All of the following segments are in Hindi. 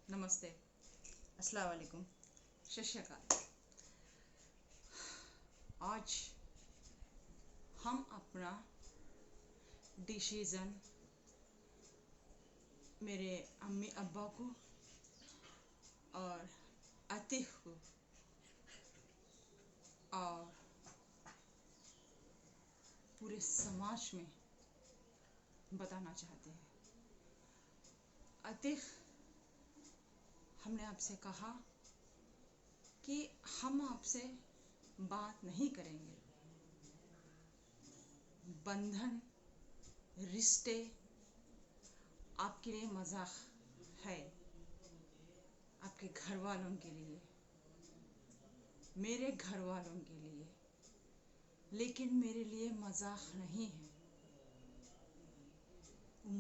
नमस्ते, अस्सलाम वालेकुम, सत श्री अकाल। आज हम अपना डिसीज़न मेरे अम्मी अब्बा को और अतीक को और पूरे समाज में बताना चाहते हैं। अतीक, हमने आपसे कहा कि हम आपसे बात नहीं करेंगे। बंधन, रिश्ते आपके लिए मजाक है, आपके घर वालों के लिए, मेरे घर वालों के लिए, लेकिन मेरे लिए मजाक नहीं है।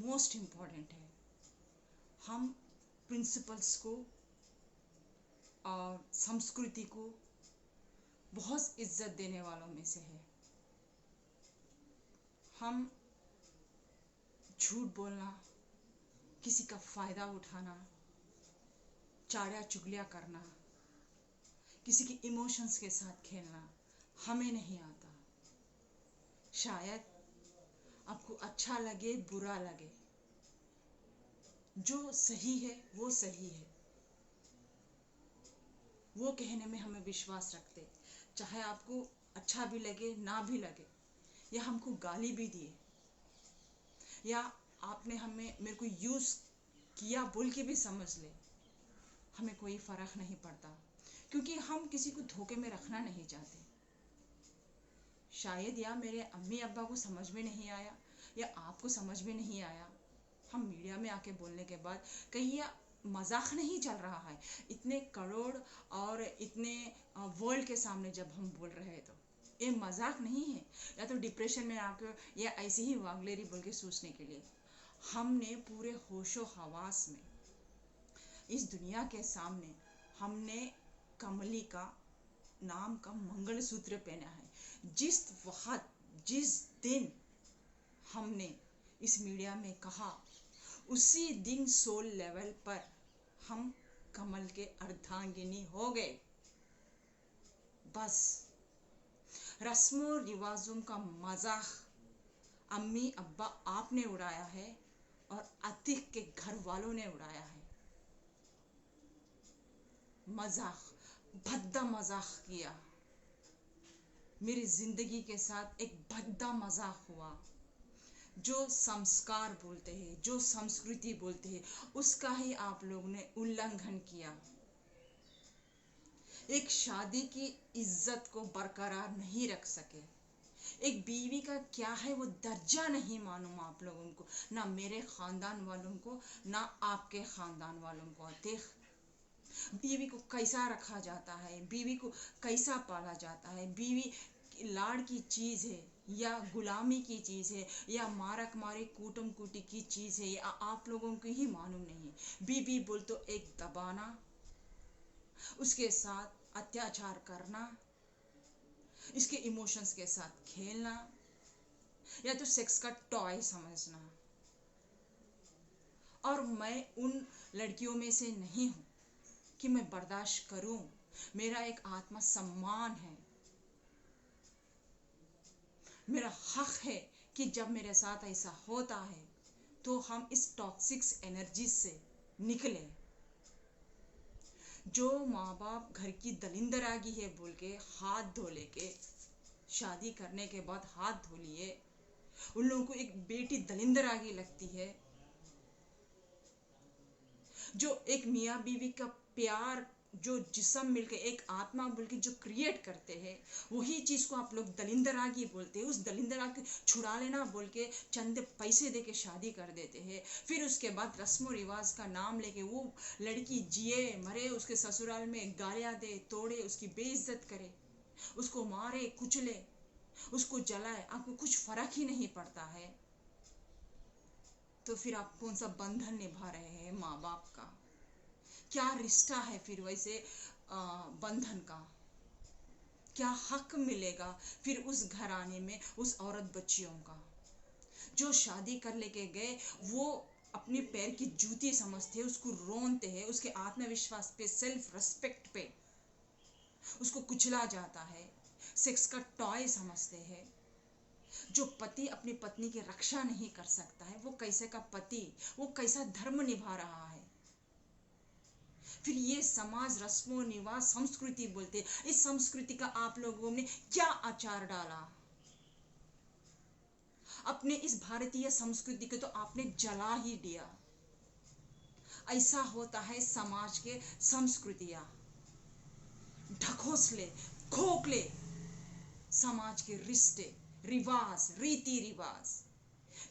मोस्ट इम्पॉर्टेंट है। हम प्रिंसिपल्स को और संस्कृति को बहुत इज्जत देने वालों में से है। हम झूठ बोलना, किसी का फ़ायदा उठाना, चाड़ा चुगलियाँ करना, किसी के इमोशंस के साथ खेलना हमें नहीं आता। शायद आपको अच्छा लगे, बुरा लगे, जो सही है वो सही है, वो कहने में हमें विश्वास रखते। चाहे आपको अच्छा भी लगे, ना भी लगे, या हमको गाली भी दिए, या आपने हमें मेरे को यूज़ किया बोल के भी समझ ले, हमें कोई फ़र्क नहीं पड़ता, क्योंकि हम किसी को धोखे में रखना नहीं चाहते। शायद या मेरे अम्मी अब्बा को समझ में नहीं आया, या आपको समझ में नहीं आया। हम मीडिया में आके बोलने के बाद कहीं यह मजाक नहीं चल रहा है। इतने करोड़ और इतने वर्ल्ड के सामने जब हम बोल रहे हैं तो ये मजाक नहीं है, या तो डिप्रेशन में आके या ऐसे ही वागलेरी बोल के सोचने के लिए। हमने पूरे होशो हवास में इस दुनिया के सामने हमने कमली का नाम का मंगलसूत्र पहना है। जिस वक्त, जिस दिन हमने इस मीडिया में कहा, उसी दिन सोल लेवल पर हम कमल के अर्धांगिनी हो गए। बस रस्मों रिवाजों का मजाक अम्मी अब्बा आपने उड़ाया है और अतीक के घर वालों ने उड़ाया है। मजाक, भद्दा मजाक किया। मेरी जिंदगी के साथ एक भद्दा मजाक हुआ। जो संस्कार बोलते हैं, जो संस्कृति बोलते हैं, उसका ही आप लोगों ने उल्लंघन किया। एक शादी की इज्जत को बरकरार नहीं रख सके। एक बीवी का क्या है वो दर्जा नहीं मालूम आप लोगों को, ना मेरे खानदान वालों को, ना आपके खानदान वालों को। देख, बीवी को कैसा रखा जाता है, बीवी को कैसा पाला जाता है। बीवी लाड़ की चीज़ है या गुलामी की चीज़ है, या मारक मारे कुटुम कुटी की चीज़ है, या आप लोगों को ही मालूम नहीं है। बीवी बोल तो एक दबाना, उसके साथ अत्याचार करना, इसके इमोशंस के साथ खेलना, या तो सेक्स का टॉय समझना। और मैं उन लड़कियों में से नहीं हूँ कि मैं बर्दाश्त करूं। मेरा एक आत्मा सम्मान है, मेरा हक है कि जब मेरे साथ ऐसा होता है तो हम इस टॉक्सिक्स एनर्जी से निकले। जो माँ बाप घर की दलिंदरागी है बोल के हाथ धो लेके, शादी करने के बाद हाथ धो लिए, उन लोगों को एक बेटी दलिंदरागी लगती है। जो एक मियाँ बीवी का प्यार, जो जिस्म मिलके एक आत्मा बोल के जो क्रिएट करते हैं, वही चीज़ को आप लोग दलिंदरागी बोलते हैं। उस दलिंदरागी छुड़ा लेना बोल के चंद पैसे दे के शादी कर देते हैं। फिर उसके बाद रस्म रिवाज का नाम लेके वो लड़की जिए मरे, उसके ससुराल में गालियाँ दे, तोड़े, उसकी बेइज्जत करे, उसको मारे कुचले, उसको जलाए, आपको कुछ फर्क ही नहीं पड़ता है। तो फिर आप कौन सा बंधन निभा रहे हैं माँ बाप का? क्या रिश्ता है फिर वैसे बंधन का? क्या हक मिलेगा फिर उस घराने में उस औरत बच्चियों का जो शादी कर लेके गए? वो अपने पैर की जूती समझते हैं, उसको रोनते हैं, उसके आत्मविश्वास पे, सेल्फ रेस्पेक्ट पे उसको कुचला जाता है, सेक्स का टॉय समझते हैं। जो पति अपनी पत्नी की रक्षा नहीं कर सकता है, वो कैसे का पति, वो कैसा धर्म निभा रहा है। फिर ये समाज रस्मों निवास संस्कृति बोलते हैं। इस संस्कृति का आप लोगों ने क्या आचार डाला? अपने इस भारतीय संस्कृति को तो आपने जला ही दिया। ऐसा होता है समाज के संस्कृतियां, ढकोसले, खोखले समाज के रिश्ते, रिवाज, रीति रिवाज,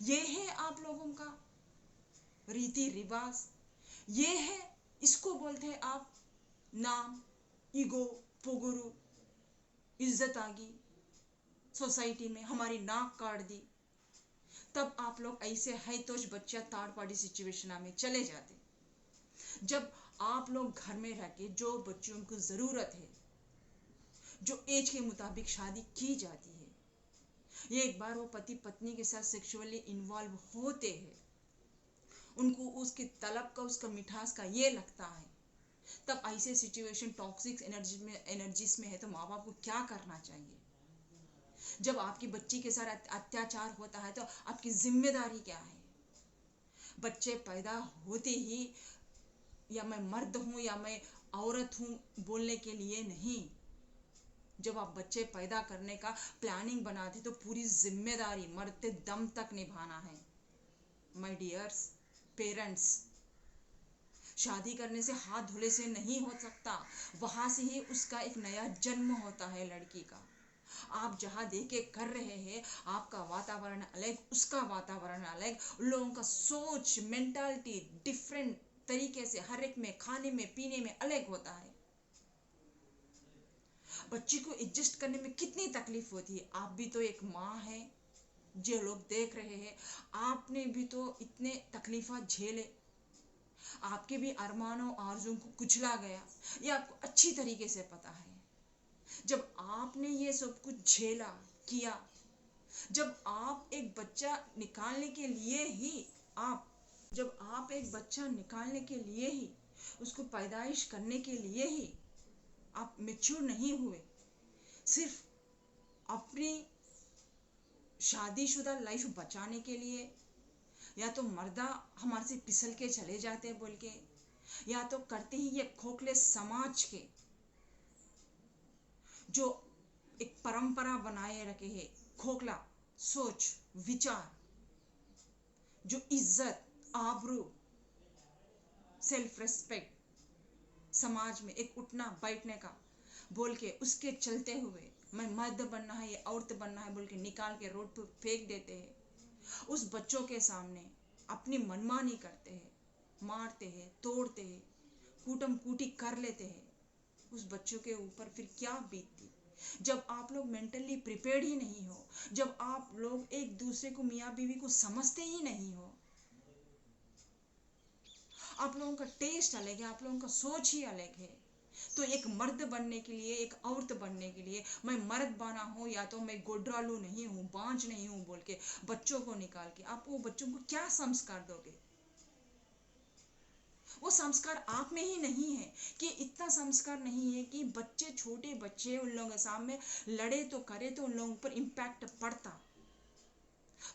ये है आप लोगों का रीति रिवाज, ये है, इसको बोलते हैं आप नाम, ईगो, पोगुरु, इज्जत आ गई सोसाइटी में, हमारी नाक काट दी। तब आप लोग ऐसे है तो बच्चा थर्ड पार्टी सिचुएशन में चले जाते। जब आप लोग घर में रह के जो बच्चों को जरूरत है, जो एज के मुताबिक शादी की जाती है, ये एक बार वो पति पत्नी के साथ सेक्सुअली इन्वॉल्व होते हैं, उनको उसकी तलब का, उसका मिठास का ये लगता है, तब ऐसे सिचुएशन टॉक्सिक एनर्जीज में है तो माँ बाप को क्या करना चाहिए? जब आपकी बच्ची के साथ अत्याचार होता है तो आपकी जिम्मेदारी क्या है? बच्चे पैदा होते ही या मैं मर्द हूं या मैं औरत हूं बोलने के लिए नहीं। जब आप बच्चे पैदा करने का प्लानिंग बनाते तो पूरी जिम्मेदारी मरते दम तक निभाना है। माय डियर्स पेरेंट्स, शादी करने से हाथ धुले से नहीं हो सकता, वहां से ही उसका एक नया जन्म होता है लड़की का। आप जहाँ देखे कर रहे हैं, आपका वातावरण अलग, उसका वातावरण अलग, लोगों का सोच, मेंटालिटी डिफरेंट तरीके से हर एक में, खाने में, पीने में अलग होता है। बच्ची को एडजस्ट करने में कितनी तकलीफ होती है। आप भी तो एक माँ है, जो लोग देख रहे हैं, आपने भी तो इतने तकलीफा झेले, आपके भी अरमानों आरज़ुओं को कुचला गया, ये आपको अच्छी तरीके से पता है। जब आपने ये सब कुछ झेला किया, जब आप एक बच्चा निकालने के लिए ही जब आप एक बच्चा निकालने के लिए ही, उसको पैदाइश करने के लिए ही आप मैच्योर नहीं हुए, सिर्फ अपनी शादीशुदा लाइफ बचाने के लिए, या तो मर्दा हमारे से फिसल के चले जाते हैं बोल के, या तो करते ही ये खोखले समाज के जो एक परंपरा बनाए रखे हैं, खोखला सोच विचार, जो इज्जत, आबरू, सेल्फ रेस्पेक्ट समाज में एक उठना बैठने का बोल के, उसके चलते हुए मैं मर्द बनना है, ये औरत बनना है बोल के निकाल के रोड पर फेंक देते हैं। उस बच्चों के सामने अपनी मनमानी करते हैं, मारते हैं, तोड़ते हैं, कूटम कूटी कर लेते हैं। उस बच्चों के ऊपर फिर क्या बीतती? जब आप लोग मेंटली प्रिपेयर्ड ही नहीं हो, जब आप लोग एक दूसरे को, मियाँ बीवी को समझते ही नहीं हो, आप लोगों का टेस्ट अलग है, आप लोगों का सोच ही अलग है, तो एक मर्द बनने के लिए, एक औरत बनने के लिए, मैं मर्द बना हूं या तो मैं गोड्रालू नहीं हूं, बांझ नहीं हूं बोल के बच्चों को निकाल के आप वो बच्चों को क्या संस्कार दोगे? वो संस्कार आप में ही नहीं है कि इतना संस्कार नहीं है कि बच्चे, छोटे बच्चे उन लोगों के सामने लड़े तो करे तो उन लोगों पर इम्पैक्ट पड़ता।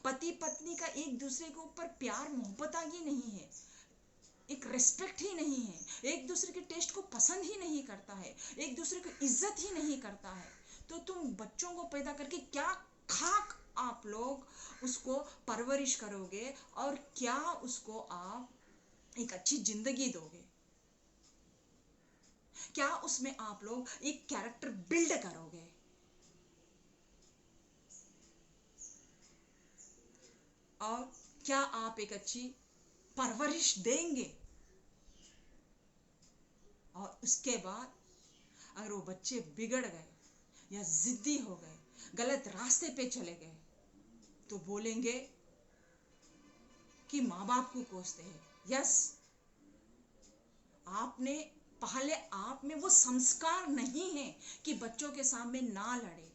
पति पत्नी का एक दूसरे के ऊपर प्यार मोहब्बत आगे नहीं है, एक रिस्पेक्ट ही नहीं है, एक दूसरे के टेस्ट को पसंद ही नहीं करता है, एक दूसरे को इज्जत ही नहीं करता है, तो तुम बच्चों को पैदा करके क्या खाक आप लोग उसको परवरिश करोगे और क्या उसको आप एक अच्छी जिंदगी दोगे? क्या उसमें आप लोग एक कैरेक्टर बिल्ड करोगे? और क्या आप एक अच्छी परवरिश देंगे? और उसके बाद अगर वो बच्चे बिगड़ गए या जिद्दी हो गए, गलत रास्ते पे चले गए, तो बोलेंगे कि माँ बाप को कोसते हैं। यस, आपने पहले, आप में वो संस्कार नहीं है कि बच्चों के सामने ना लड़े,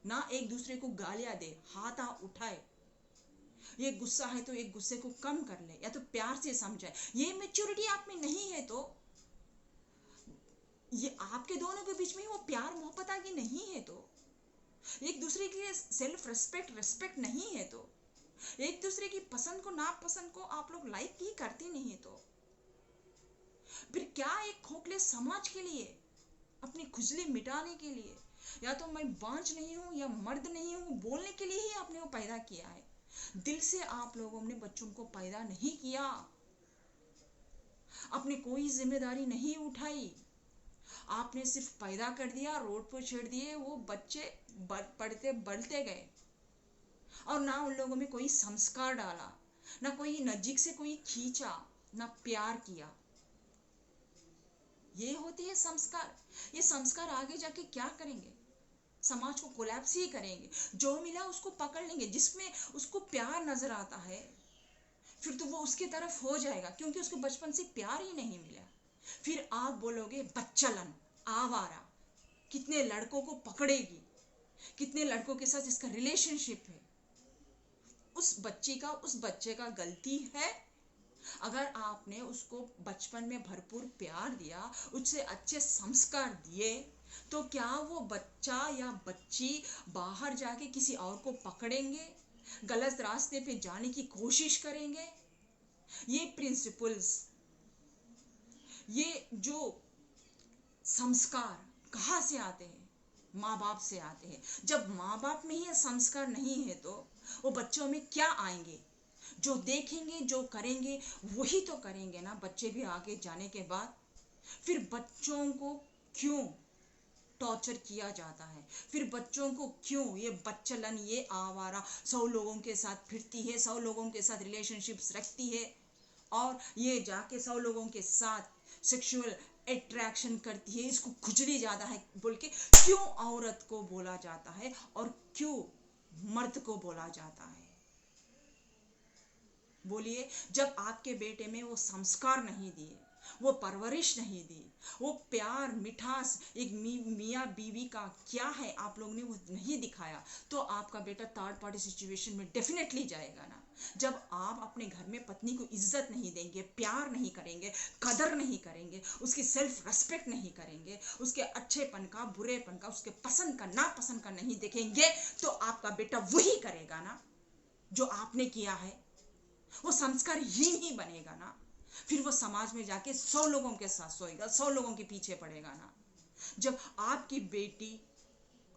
ना एक दूसरे को गालियां दे, हाथ उठाए। ये गुस्सा है तो एक गुस्से को कम कर ले, या तो प्यार से समझाए। ये मेच्योरिटी आप में नहीं है तो ये आपके दोनों के बीच में वो प्यार मोहब्बत आगे नहीं है तो एक दूसरे के सेल्फ रिस्पेक्ट नहीं है तो एक दूसरे की पसंद को नापसंद को आप लोग लाइक ही करते नहीं तो फिर क्या एक खोखले समाज के लिए अपनी खुजली मिटाने के लिए, या तो मैं बांझ नहीं हूं या मर्द नहीं हूं बोलने के लिए ही आपने वो पैदा किया है। दिल से आप लोगों ने बच्चों को पैदा नहीं किया, अपनी कोई जिम्मेदारी नहीं उठाई, आपने सिर्फ पैदा कर दिया, रोड पर छेड़ दिए, वो बच्चे पढ़ते बढ़ते गए और ना उन लोगों में कोई संस्कार डाला, ना कोई नजीक से कोई खींचा, ना प्यार किया। ये होती है संस्कार। ये संस्कार आगे जाके क्या करेंगे? समाज को कोलैप्स ही करेंगे। जो मिला उसको पकड़ लेंगे, जिसमें उसको प्यार नजर आता है फिर तो वो उसकी तरफ हो जाएगा, क्योंकि उसको बचपन से प्यार ही नहीं मिला। फिर आप बोलोगे बच्चलन, आवारा, कितने लड़कों को पकड़ेगी, कितने लड़कों के साथ इसका रिलेशनशिप है। उस बच्चे का गलती है। अगर आपने उसको बचपन में भरपूर प्यार दिया, उससे अच्छे संस्कार दिए, तो क्या वो बच्चा या बच्ची बाहर जाके किसी और को पकड़ेंगे, गलत रास्ते पे जाने की कोशिश करेंगे? ये प्रिंसिपल्स, ये जो संस्कार कहाँ से आते हैं? माँ बाप से आते हैं। जब माँ बाप में ही संस्कार नहीं है तो वो बच्चों में क्या आएंगे? जो देखेंगे जो करेंगे वही तो करेंगे ना बच्चे भी आगे जाने के बाद। फिर बच्चों को क्यों टॉर्चर किया जाता है? फिर बच्चों को क्यों ये बच्चलन, ये आवारा 100 लोगों के साथ फिरती है, 100 लोगों के साथ रिलेशनशिप्स रखती है और ये जाके 100 लोगों के साथ सेक्सुअल अट्रैक्शन करती है, इसको खुजली ज्यादा है बोल के क्यों औरत को बोला जाता है और क्यों मर्द को बोला जाता है? बोलिए। जब आपके बेटे में वो संस्कार नहीं दिए, वो परवरिश नहीं दी, वो प्यार मिठास, एक मियाँ बीवी का क्या है आप लोग ने वो नहीं दिखाया, तो आपका बेटा थर्ड पार्टी सिचुएशन में डेफिनेटली जाएगा ना। जब आप अपने घर में पत्नी को इज्जत नहीं देंगे, प्यार नहीं करेंगे, कदर नहीं करेंगे, उसकी सेल्फ रेस्पेक्ट नहीं करेंगे, उसके अच्छेपन का बुरेपन का, उसके पसंद का नापसंद का नहीं देखेंगे, तो आपका बेटा वही करेगा ना जो आपने किया है। वो संस्कारहीन ही बनेगा ना। फिर वो समाज में जाके 100 लोगों के साथ सोएगा, 100 लोगों के पीछे पड़ेगा ना। जब आपकी बेटी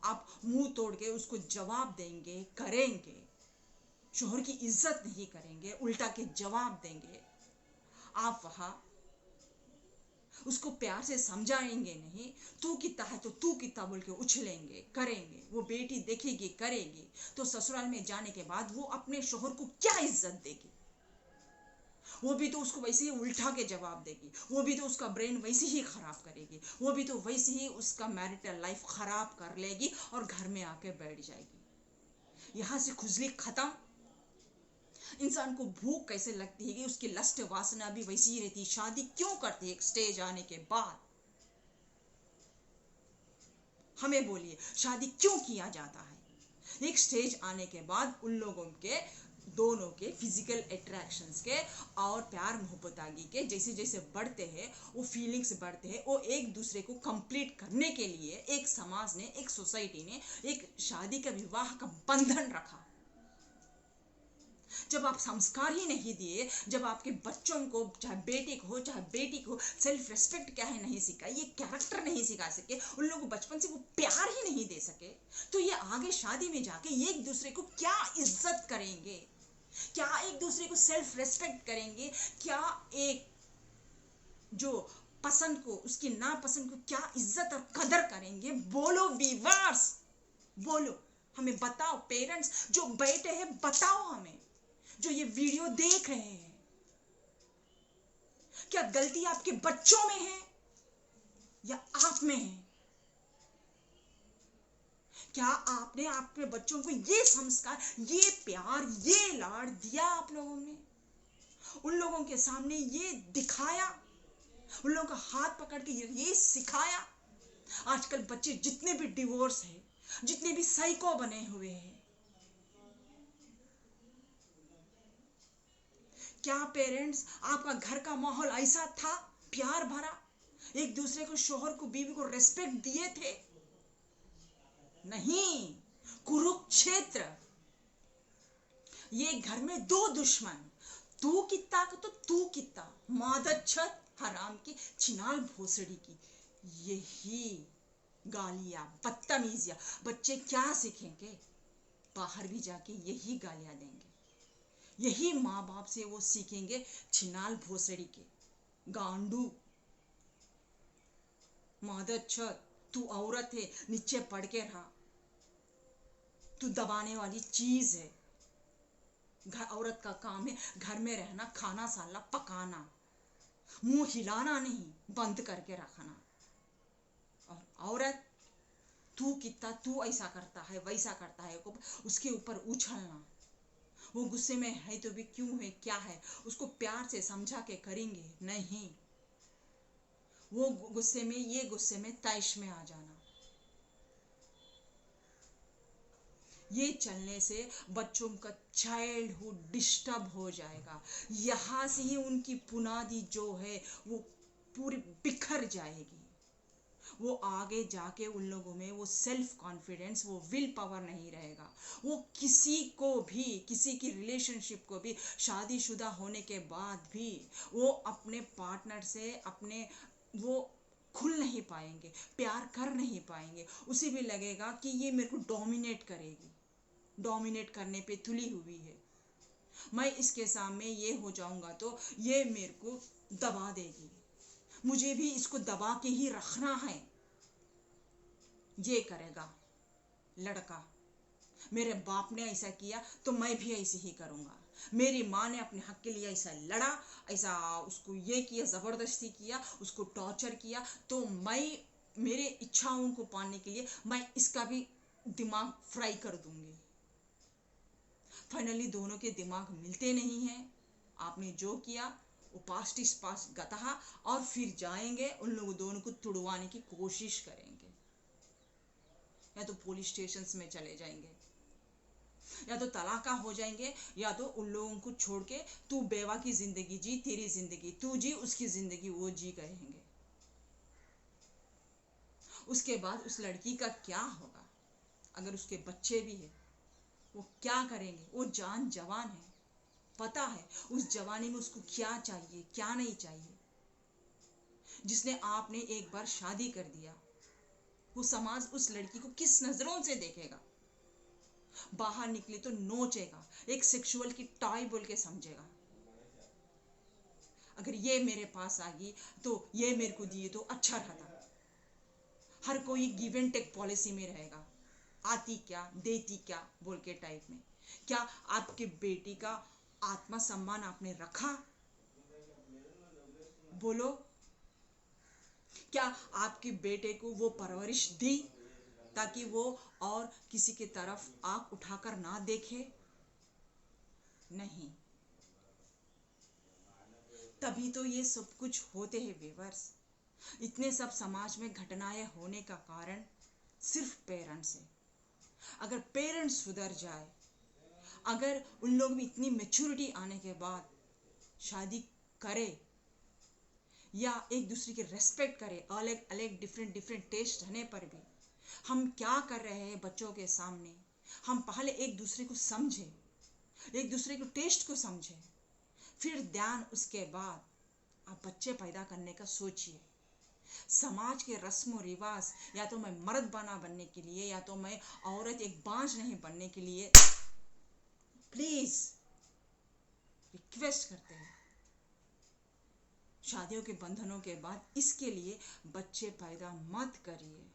आप मुंह तोड़ के उसको जवाब देंगे, करेंगे, शोहर की इज्जत नहीं करेंगे, उल्टा के जवाब देंगे, आप वहां उसको प्यार से समझाएंगे नहीं, तू कितना है तो तू कितना बोल के उछलेंगे, करेंगे, वो बेटी देखेगी करेगी, तो ससुराल में जाने के बाद वो अपने शोहर को क्या इज्जत देगी? वो भी तो उसको वैसे ही उल्टा के जवाब देगी, वो भी तो उसका ब्रेन वैसे ही खराब करेगी, वो भी तो वैसे ही उसका मैरिटल लाइफ खराब कर लेगी और घर में आके बैठ जाएगी। यहां से खुजली खत्म। इंसान को भूख कैसे लगती है कि उसकी लस्ट वासना भी वैसी ही रहती है। शादी क्यों करती है एक स्टेज आने के बाद? हमें बोलिए, शादी क्यों किया जाता है? एक स्टेज आने के बाद उन लोगों के दोनों के फिजिकल अट्रैक्शंस के और प्यार मोहब्बत आगे के जैसे जैसे बढ़ते हैं, वो फीलिंग्स बढ़ते हैं, वो एक दूसरे को कंप्लीट करने के लिए एक समाज ने, एक सोसाइटी ने एक शादी का, विवाह का बंधन रखा। जब आप संस्कार ही नहीं दिए, जब आपके बच्चों को, चाहे बेटे को हो चाहे बेटी को, सेल्फ रेस्पेक्ट क्या है नहीं सिखाई, ये कैरेक्टर नहीं सिखा सके, उन लोगों को बचपन से वो प्यार ही नहीं दे सके, तो ये आगे शादी में जाके एक दूसरे को क्या इज्जत करेंगे? क्या एक दूसरे को सेल्फ रेस्पेक्ट करेंगे? क्या एक जो पसंद को, उसकी नापसंद को क्या इज्जत और कदर करेंगे? बोलो व्यूअर्स, बोलो, हमें बताओ। पेरेंट्स जो बैठे हैं, बताओ हमें, जो ये वीडियो देख रहे हैं, क्या गलती आपके बच्चों में है या आप में है? क्या आपने आपके बच्चों को ये संस्कार, ये प्यार, ये लाड दिया? आप लोगों ने उन लोगों के सामने ये दिखाया, उन लोगों का हाथ पकड़ के ये सिखाया? आजकल बच्चे जितने भी डिवोर्स है, जितने भी साइको बने हुए हैं, क्या पेरेंट्स, आपका घर का माहौल ऐसा था प्यार भरा, एक दूसरे को, शोहर को, बीवी को रेस्पेक्ट दिए थे? नहीं, कुरुक्षेत्र। ये घर में दो दुश्मन, तू कित्ता का तो तू कित्ता, मादच्छत हराम की, छिनाल भोसड़ी की, यही गालियां, बदतमीजियां। बच्चे क्या सीखेंगे? बाहर भी जाके यही गालियां देंगे, यही माँ बाप से वो सीखेंगे, छिनाल भोसड़ी के, गांडू, मादच्छत, तू औरत है, नीचे पड़ के रहा, तू दबाने वाली चीज है। घर, औरत का काम है घर में रहना, खाना साला पकाना, मुंह हिलाना नहीं, बंद करके रखना। और औरत, तू कितना, तू ऐसा करता है, वैसा करता है, उसके ऊपर उछलना। वो गुस्से में है तो भी क्यों है, क्या है, उसको प्यार से समझा के करेंगे नहीं, वो गुस्से में, ये गुस्से में, तैश में आ जाना। ये चलने से बच्चों का चाइल्डहुड डिस्टर्ब हो जाएगा। यहाँ से ही उनकी बुनियादी जो है वो पूरी बिखर जाएगी। वो आगे जाके उन लोगों में वो सेल्फ कॉन्फिडेंस, वो विल पावर नहीं रहेगा। वो किसी को भी, किसी की रिलेशनशिप को भी, शादीशुदा होने के बाद भी वो अपने पार्टनर से अपने वो खुल नहीं पाएंगे, प्यार कर नहीं पाएंगे। उसे भी लगेगा कि ये मेरे को डोमिनेट करेगी, डोमिनेट करने पे तुली हुई है, मैं इसके सामने ये हो जाऊंगा तो ये मेरे को दबा देगी, मुझे भी इसको दबा के ही रखना है। ये करेगा लड़का, मेरे बाप ने ऐसा किया तो मैं भी ऐसे ही करूंगा, मेरी माँ ने अपने हक के लिए ऐसा लड़ा, ऐसा उसको ये किया, जबरदस्ती किया, उसको टॉर्चर किया, तो मैं मेरे इच्छाओं को पाने के लिए मैं इसका भी दिमाग फ्राई कर दूंगी। फाइनली दोनों के दिमाग मिलते नहीं हैं। आपने जो किया वो पास्ट इज पास्ट गतहा, और फिर जाएंगे उन लोगों दोनों को तुड़वाने की कोशिश करेंगे, या तो पुलिस स्टेशन में चले जाएंगे, या तो तलाका हो जाएंगे, या तो उन लोगों को छोड़ के तू बेवा की जिंदगी जी, तेरी जिंदगी तू जी, उसकी जिंदगी वो जी कहेंगे। उसके बाद उस लड़की का क्या होगा? अगर उसके बच्चे भी है वो क्या करेंगे? वो जान जवान है, पता है उस जवानी में उसको क्या चाहिए, क्या नहीं चाहिए। जिसने आपने एक बार शादी कर दिया, वो समाज उस लड़की को किस नजरों से देखेगा? बाहर निकले तो नोचेगा, एक सेक्सुअल की टॉय बोल के समझेगा। अगर ये मेरे पास आ गई तो ये मेरे को दिए तो अच्छा रहता। हर कोई गिव एंड टेक पॉलिसी में रहेगा, आती क्या देती क्या बोल के टाइप में। क्या आपके बेटी का आत्मसम्मान आपने रखा? बोलो, क्या आपके बेटे को वो परवरिश दी ताकि वो और किसी की तरफ आंख उठाकर ना देखे? नहीं। तभी तो ये सब कुछ होते हैं व्यूअर्स। इतने सब समाज में घटनाएं होने का कारण सिर्फ पेरेंट्स है। अगर पेरेंट्स सुधर जाए, अगर उन लोग में इतनी मैच्योरिटी आने के बाद शादी करे, या एक दूसरे की रेस्पेक्ट करे, अलग अलग डिफरेंट डिफरेंट टेस्ट रहने पर भी हम क्या कर रहे हैं बच्चों के सामने, हम पहले एक दूसरे को समझे, एक दूसरे को टेस्ट को समझे, फिर ध्यान उसके बाद आप बच्चे पैदा करने का सोचिए। समाज के रस्म रिवाज, या तो मैं मर्द बनने के लिए, या तो मैं औरत एक बांझ नहीं बनने के लिए, प्लीज रिक्वेस्ट करते हैं, शादियों के बंधनों के बाद इसके लिए बच्चे पैदा मत करिए।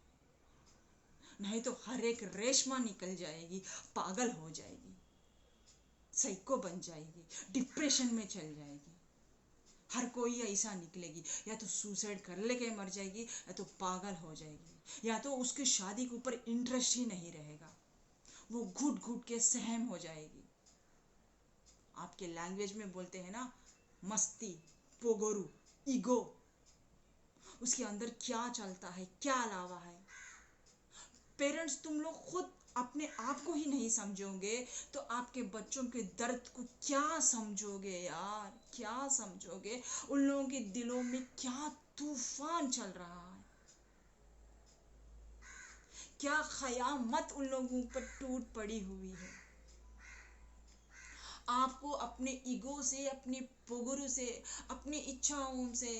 नहीं तो हर एक रेशमा निकल जाएगी, पागल हो जाएगी, साइको बन जाएगी, डिप्रेशन में चल जाएगी। हर कोई ऐसा निकलेगी, या तो सुसाइड कर लेके मर जाएगी, या तो पागल हो जाएगी, या तो उसके शादी के ऊपर इंटरेस्ट ही नहीं रहेगा, वो घुट घुट के सहम हो जाएगी। आपके लैंग्वेज में बोलते हैं ना, मस्ती, पोगोरू, ईगो, उसके अंदर क्या चलता है, क्या अलावा है। पेरेंट्स तुम लोग खुद अपने आप को ही नहीं समझोगे तो आपके बच्चों के दर्द को क्या समझोगे यार, क्या समझोगे? उन लोगों के दिलों में क्या तूफान चल रहा है, क्या क़यामत उन लोगों पर टूट पड़ी हुई है। आपको अपने ईगो से, अपने पोगुरु से, अपनी इच्छाओं से,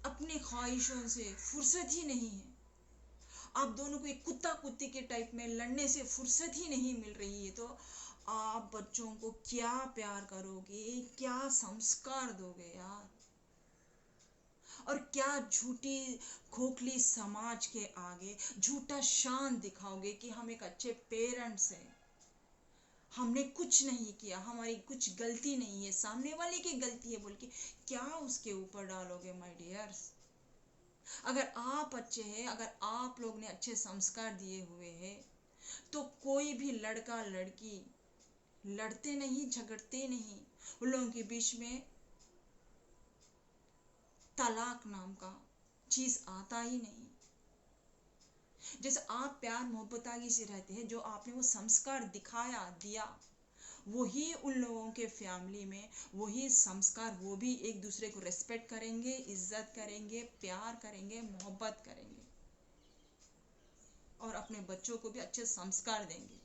अपनी ख्वाहिशों से फुर्सत ही नहीं है। आप दोनों को एक कुत्ता कुत्ती के टाइप में लड़ने से फुर्सत ही नहीं मिल रही है, तो आप बच्चों को क्या प्यार करोगे, क्या संस्कार दोगे यार? और क्या झूठी खोखली समाज के आगे झूठा शान दिखाओगे कि हम एक अच्छे पेरेंट्स हैं, हमने कुछ नहीं किया, हमारी कुछ गलती नहीं है, सामने वाले की गलती है बोल के क्या उसके ऊपर डालोगे माय डियर्स? अगर आप अच्छे हैं, अगर आप लोग ने अच्छे संस्कार दिए हुए हैं, तो कोई भी लड़का लड़की लड़ते नहीं, झगड़ते नहीं, उन लोगों के बीच में तलाक नाम का चीज आता ही नहीं। जैसे आप प्यार मोहब्बतागी से रहते हैं, जो आपने वो संस्कार दिखाया दिया, वही उन लोगों के फैमिली में वही संस्कार, वो भी एक दूसरे को रेस्पेक्ट करेंगे, इज्जत करेंगे, प्यार करेंगे, मोहब्बत करेंगे, और अपने बच्चों को भी अच्छे संस्कार देंगे।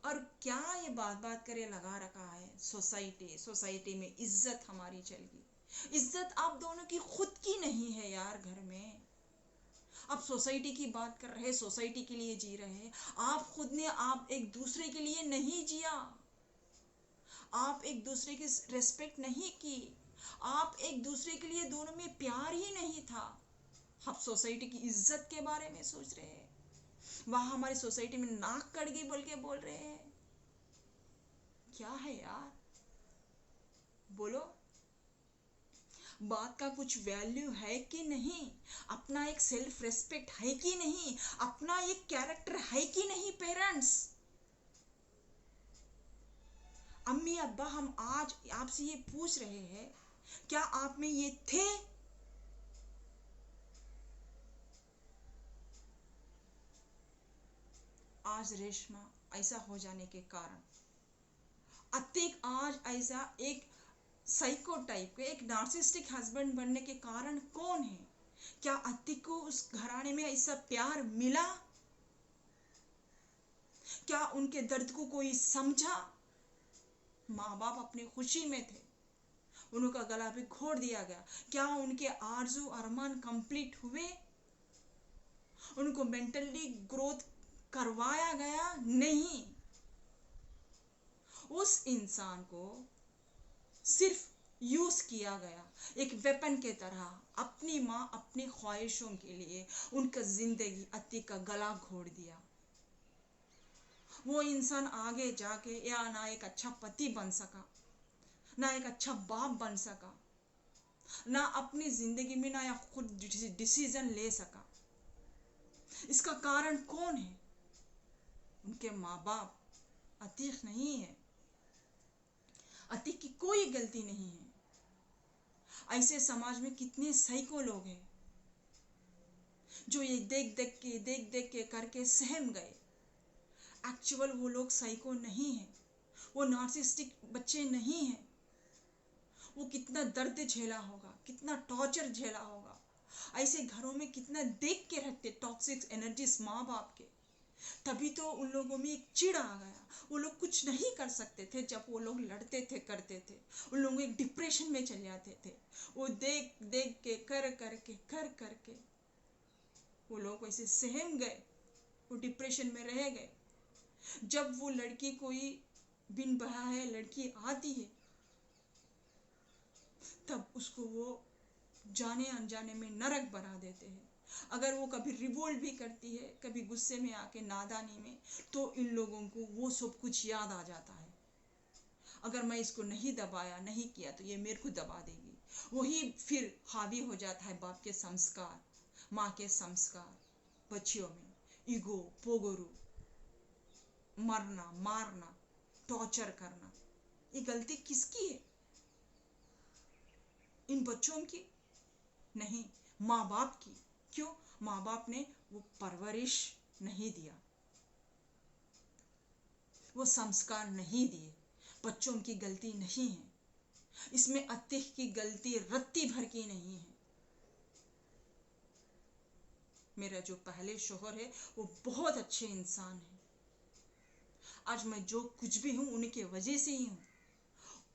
और क्या ये बात बात करे लगा रखा है सोसाइटी, सोसाइटी में इज्जत हमारी चलेगी। इज्जत आप दोनों की खुद की नहीं है यार। घर में आप सोसाइटी की बात कर रहे, सोसाइटी के लिए जी रहे हैं, आप खुद ने आप एक दूसरे के लिए नहीं जिया, आप एक दूसरे की रेस्पेक्ट नहीं की, आप एक दूसरे के लिए दोनों में प्यार ही नहीं था। आप सोसाइटी की इज्जत के बारे में सोच रहे हैं, वहां हमारी सोसाइटी में नाक कट गई बोल के बोल रहे हैं। क्या है यार, बोलो। बात का कुछ वैल्यू है कि नहीं? अपना एक सेल्फ रेस्पेक्ट है कि नहीं? अपना एक कैरेक्टर है कि नहीं? पेरेंट्स, अम्मी अब्बा, हम आज आपसे ये पूछ रहे हैं, क्या आप में ये थे? आज रेशमा ऐसा हो जाने के कारण, अतिक आज ऐसा एक साइको टाइप के, एक नार्सिस्टिक हस्बैंड बनने के कारण कौन है? क्या अतिक को उस घराने में ऐसा प्यार मिला? क्या उनके दर्द को कोई समझा? माँ बाप अपनी खुशी में थे, उनका गला भी घोट दिया गया। क्या उनके आरज़ू अरमान कंप्लीट हुए? उनको मेंटली ग्रोथ करवाया गया? नहीं। उस इंसान को सिर्फ यूज किया गया एक वेपन के तरह। अपनी माँ अपनी ख्वाहिशों के लिए उनका जिंदगी अतिक का गला घोट दिया। वो इंसान आगे जाके या ना एक अच्छा पति बन सका, ना एक अच्छा बाप बन सका, ना अपनी जिंदगी में ना या खुद डिसीजन ले सका। इसका कारण कौन है? उनके माँ बाप। अतीक नहीं है, अतीक की कोई गलती नहीं है। ऐसे समाज में कितने साइको लोग हैं जो ये देख देख के करके सहम गए। एक्चुअल वो लोग साइको नहीं है, वो नार्सिस्टिक बच्चे नहीं हैं। वो कितना दर्द झेला होगा, कितना टॉर्चर झेला होगा। ऐसे घरों में कितना देख के रखते टॉक्सिक एनर्जीज माँ बाप के। तभी तो उन लोगों में एक चिढ़ आ गया, वो लोग कुछ नहीं कर सकते थे। जब वो लोग लड़ते थे, करते थे, उन लोगों एक डिप्रेशन में चले जाते थे। वो देख देख के कर करके वो लोग वैसे सहम गए, वो डिप्रेशन में रह गए। जब वो लड़की कोई बिन बहा है लड़की आती है, तब उसको वो जाने अनजाने में नरक बना देते हैं। अगर वो कभी रिवोल्ट भी करती है, कभी गुस्से में आके नादानी में, तो इन लोगों को वो सब कुछ याद आ जाता है। अगर मैं इसको नहीं दबाया, नहीं किया, तो ये मेरे को दबा देगी। वही फिर हावी हो जाता है बाप के संस्कार, माँ के संस्कार बच्चियों में। ईगो, पोगोरू, मरना, मारना, टॉर्चर करना। ये गलती किसकी है? इन बच्चों की नहीं, माँ बाप की। क्यों? माँ बाप ने वो परवरिश नहीं दिया, वो संस्कार नहीं दिए। बच्चों की गलती नहीं है इसमें, अतिक की गलती रत्ती भर की नहीं है। मेरा जो पहले शौहर है वो बहुत अच्छे इंसान है। आज मैं जो कुछ भी हूँ उनके वजह से ही हूँ।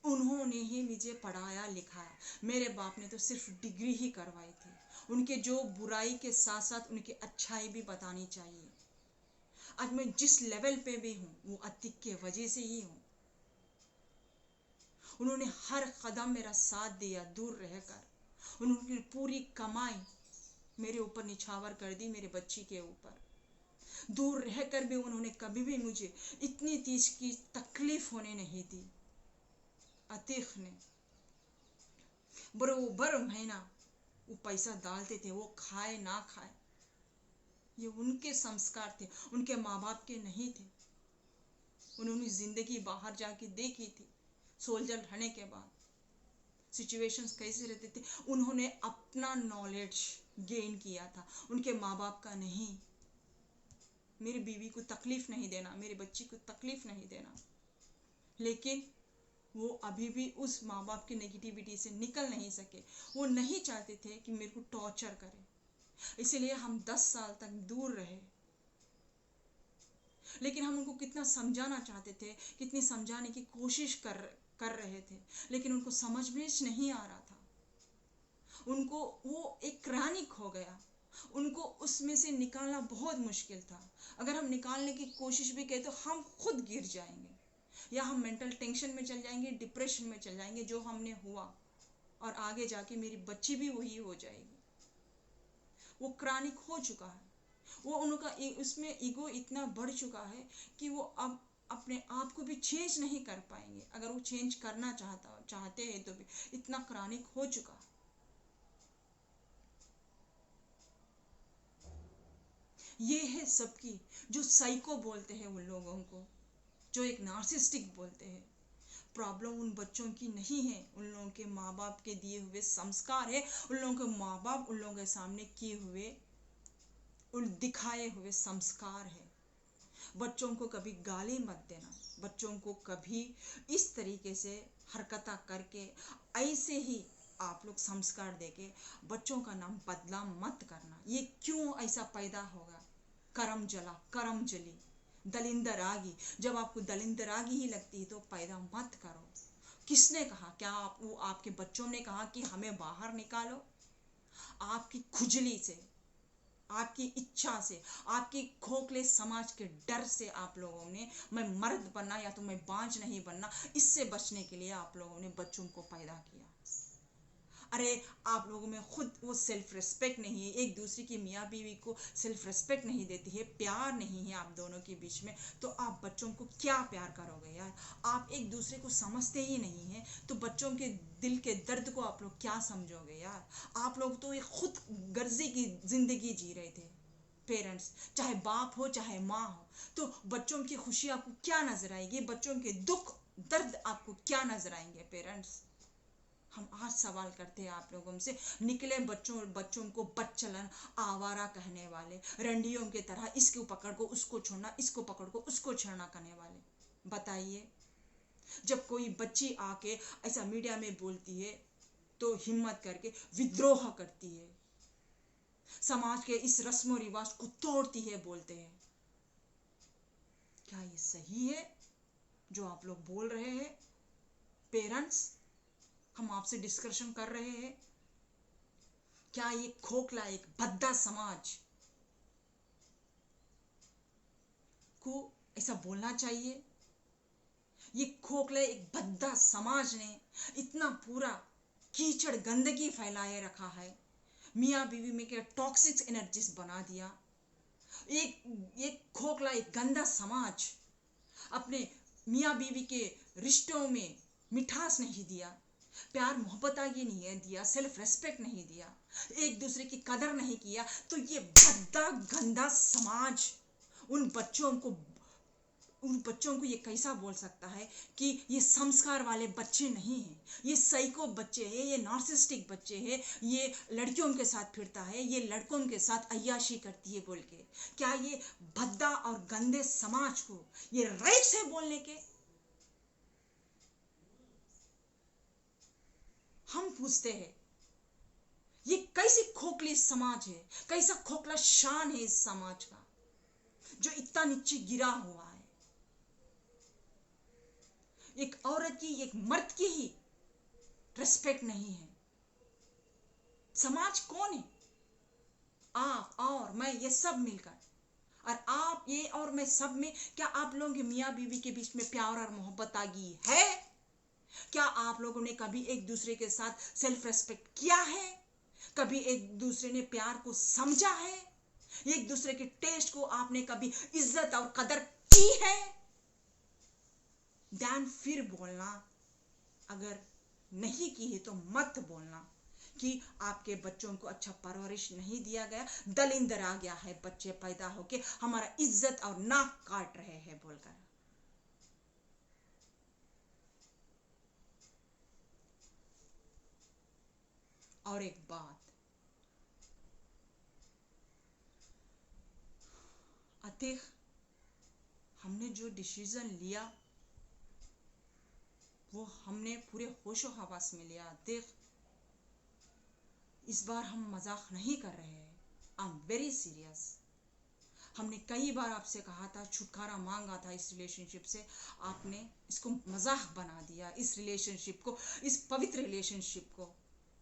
उन्होंने ही मुझे पढ़ाया लिखाया। मेरे बाप ने तो सिर्फ डिग्री ही करवाई थी। उनके जो बुराई के साथ साथ उनकी अच्छाई भी बतानी चाहिए। आज मैं जिस लेवल पे भी हूँ वो अतिक के वजह से ही हूँ। उन्होंने हर कदम मेरा साथ दिया। दूर रहकर उन्होंने पूरी कमाई मेरे ऊपर निछावर कर दी, मेरे बच्ची के ऊपर। दूर रहकर भी उन्होंने कभी भी मुझे इतनी चीज की तकलीफ होने नहीं दी। अतीक ने बरोबर महीना वो पैसा डालते थे, वो खाए ना खाए, ये उनके संस्कार थे, उनके माँ बाप के नहीं थे। उन्होंने जिंदगी बाहर जाके देखी थी। सोल्जर रहने के बाद सिचुएशंस कैसे रहते थे, उन्होंने अपना नॉलेज गेन किया था, उनके माँ बाप का नहीं। मेरी बीवी को तकलीफ नहीं देना, मेरी बच्ची को तकलीफ नहीं देना, लेकिन वो अभी भी उस माँ बाप की नेगेटिविटी से निकल नहीं सके। वो नहीं चाहते थे कि मेरे को टॉर्चर करे, इसीलिए हम 10 साल तक दूर रहे। लेकिन हम उनको कितना समझाना चाहते थे, कितनी समझाने की कोशिश कर रहे थे, लेकिन उनको समझ में नहीं आ रहा था। उनको वो एक क्रैनिक हो गया, उनको उसमें से निकालना बहुत मुश्किल था। अगर हम निकालने की कोशिश भी करें तो हम खुद गिर जाएंगे, या हम मेंटल टेंशन में चल जाएंगे, डिप्रेशन में चल जाएंगे, जो हमने हुआ, और आगे जाके मेरी बच्ची भी वही हो जाएगी। वो क्रैनिक हो चुका है, वो उनका उसमें ईगो इतना बढ़ चुका है कि वो अब अपने आप को भी चेंज नहीं कर पाएंगे। अगर वो चेंज करना चाहते हैं तो भी इतना क्रैनिक हो चुका है। ये है सबकी, जो साइको बोलते हैं उन लोगों को, जो एक नार्सिस्टिक बोलते हैं। प्रॉब्लम उन बच्चों की नहीं है, उन लोगों के माँ बाप के दिए हुए संस्कार है, उन लोगों के माँ बाप उन लोगों के सामने किए हुए, उन दिखाए हुए संस्कार है। बच्चों को कभी गाली मत देना, बच्चों को कभी इस तरीके से हरकत करके ऐसे ही आप लोग संस्कार देके बच्चों का नाम बदनाम मत करना। ये क्यों ऐसा पैदा होगा? करम जला करम जली, दलिंदर आगी। जब आपको दलिंदर आगी ही लगती है तो पैदा मत करो। किसने कहा? क्या वो आपके बच्चों ने कहा कि हमें बाहर निकालो? आपकी खुजली से, आपकी इच्छा से, आपकी खोखले समाज के डर से आप लोगों ने मैं मर्द बनना या तो मैं बांझ नहीं बनना, इससे बचने के लिए आप लोगों ने बच्चों को पैदा किया। अरे आप लोगों में खुद वो सेल्फ रिस्पेक्ट नहीं है, एक दूसरे की मियाँ बीवी को सेल्फ रिस्पेक्ट नहीं देती है, प्यार नहीं है आप दोनों के बीच में, तो आप बच्चों को क्या प्यार करोगे यार? आप एक दूसरे को समझते ही नहीं है तो बच्चों के दिल के दर्द को आप लोग क्या समझोगे यार? आप लोग तो एक खुद गर्जी की जिंदगी जी रहे थे। पेरेंट्स, चाहे बाप हो चाहे माँ हो, तो बच्चों की खुशी आपको क्या नजर आएगी? बच्चों के दुख दर्द आपको क्या नजर आएंगे? पेरेंट्स, हम आज सवाल करते हैं आप लोगों से, निकले बच्चों को बदचलन, आवारा कहने वाले, रंडियों की तरह इसको पकड़ को उसको छोड़ना, इसको पकड़ को उसको छेड़ना करने वाले। बताइए, जब कोई बच्ची आके ऐसा मीडिया में बोलती है तो हिम्मत करके विद्रोह करती है, समाज के इस रस्मों रिवाज को तोड़ती है, बोलते हैं। क्या ये सही है जो आप लोग बोल रहे हैं? पेरेंट्स, हम आपसे डिस्कशन कर रहे हैं, क्या ये खोखला एक भद्दा समाज को ऐसा बोलना चाहिए? ये खोखले एक भद्दा समाज ने इतना पूरा कीचड़ गंदगी फैलाए रखा है, मियाँ बीवी में क्या टॉक्सिक एनर्जीज बना दिया। एक खोखला एक गंदा समाज अपने मियाँ बीवी के रिश्तों में मिठास नहीं दिया, प्यार मोहब्बत आगे नहीं दिया, सेल्फ रेस्पेक्ट नहीं दिया, एक दूसरे की कदर नहीं किया, तो ये भद्दा गंदा समाज उन बच्चों को उन बच्चों को ये कैसा बोल सकता है कि ये संस्कार वाले बच्चे नहीं हैं, ये साइको बच्चे हैं, ये नार्सिस्टिक बच्चे हैं, ये लड़कियों के साथ फिरता है, ये लड़कों के साथ अय्याशी करती है बोल के? क्या ये भद्दा और गंदे समाज को ये राइट्स है बोलने के? हम पूछते हैं ये कैसी खोखली समाज है, कैसा खोखला शान है इस समाज का जो इतना नीचे गिरा हुआ है। एक औरत की, एक मर्द की ही रिस्पेक्ट नहीं है। समाज कौन है? आप और मैं, ये सब मिलकर। और आप, ये और मैं, सब में क्या आप लोगों के मियाँ बीवी के बीच में प्यार और मोहब्बत आ गई है? क्या आप लोगों ने कभी एक दूसरे के साथ सेल्फ रेस्पेक्ट किया है? कभी एक दूसरे ने प्यार को समझा है? एक दूसरे के टेस्ट को आपने कभी इज्जत और कदर की है? ध्यान फिर बोलना, अगर नहीं की है तो मत बोलना कि आपके बच्चों को अच्छा परवरिश नहीं दिया गया, दलिंदर आ गया है बच्चे पैदा होके हमारा इज्जत और नाक काट रहे हैं बोलकर। और एक बात, अतिक हमने जो डिसीजन लिया वो हमने पूरे होशो हवास में लिया। देख, इस बार हम मजाक नहीं कर रहे हैं, आई एम वेरी सीरियस। हमने कई बार आपसे कहा था, छुटकारा मांगा था इस रिलेशनशिप से, आपने इसको मजाक बना दिया, इस रिलेशनशिप को, इस पवित्र रिलेशनशिप को,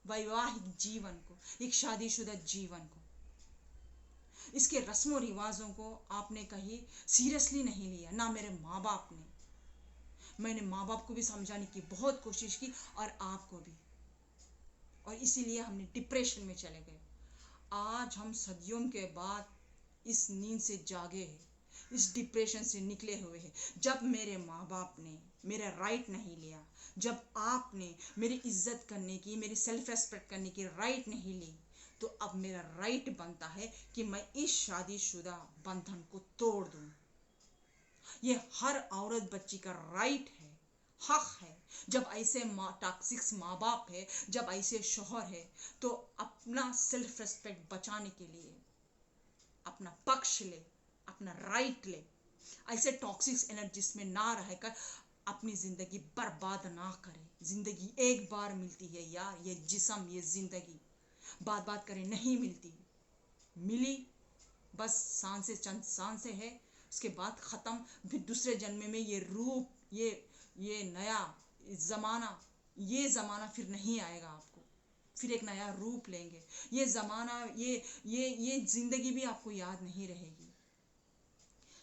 वैवाहिक जीवन को, एक शादीशुदा जीवन को, इसके रस्मों रिवाजों को आपने कहीं सीरियसली नहीं लिया, ना मेरे माँ बाप ने। मैंने माँ बाप को भी समझाने की बहुत कोशिश की और आपको भी, और इसीलिए हमने डिप्रेशन में चले गए। आज हम सदियों के बाद इस नींद से जागे हैं, इस डिप्रेशन से निकले हुए हैं। जब मेरे माँ बाप ने मेरा राइट नहीं लिया, जब आपने मेरी इज्जत करने की, मेरी सेल्फ रेस्पेक्ट करने की राइट नहीं ली, तो अब मेरा राइट बनता है कि मैं इस शादीशुदा बंधन को तोड़ दूं। ये हर औरत बच्ची का राइट है, हक है। जब ऐसे टॉक्सिक माँ बाप है, जब ऐसे शोहर है, तो अपना सेल्फ रेस्पेक्ट बचाने के लिए अपना पक्ष ले, अपना राइट ले। ऐसे टॉक्सिक एनर्जीज में ना रहकर अपनी जिंदगी बर्बाद ना करे। जिंदगी एक बार मिलती है यार, ये जिस्म, ये जिंदगी बात बात करे नहीं मिलती। मिली बस सांसें, चंद सांसें है, उसके बाद खत्म। फिर दूसरे जन्म में ये रूप, ये नया ज़माना फिर नहीं आएगा आपको। फिर एक नया रूप लेंगे। ये ज़माना, ये जिंदगी भी आपको याद नहीं रहेगी।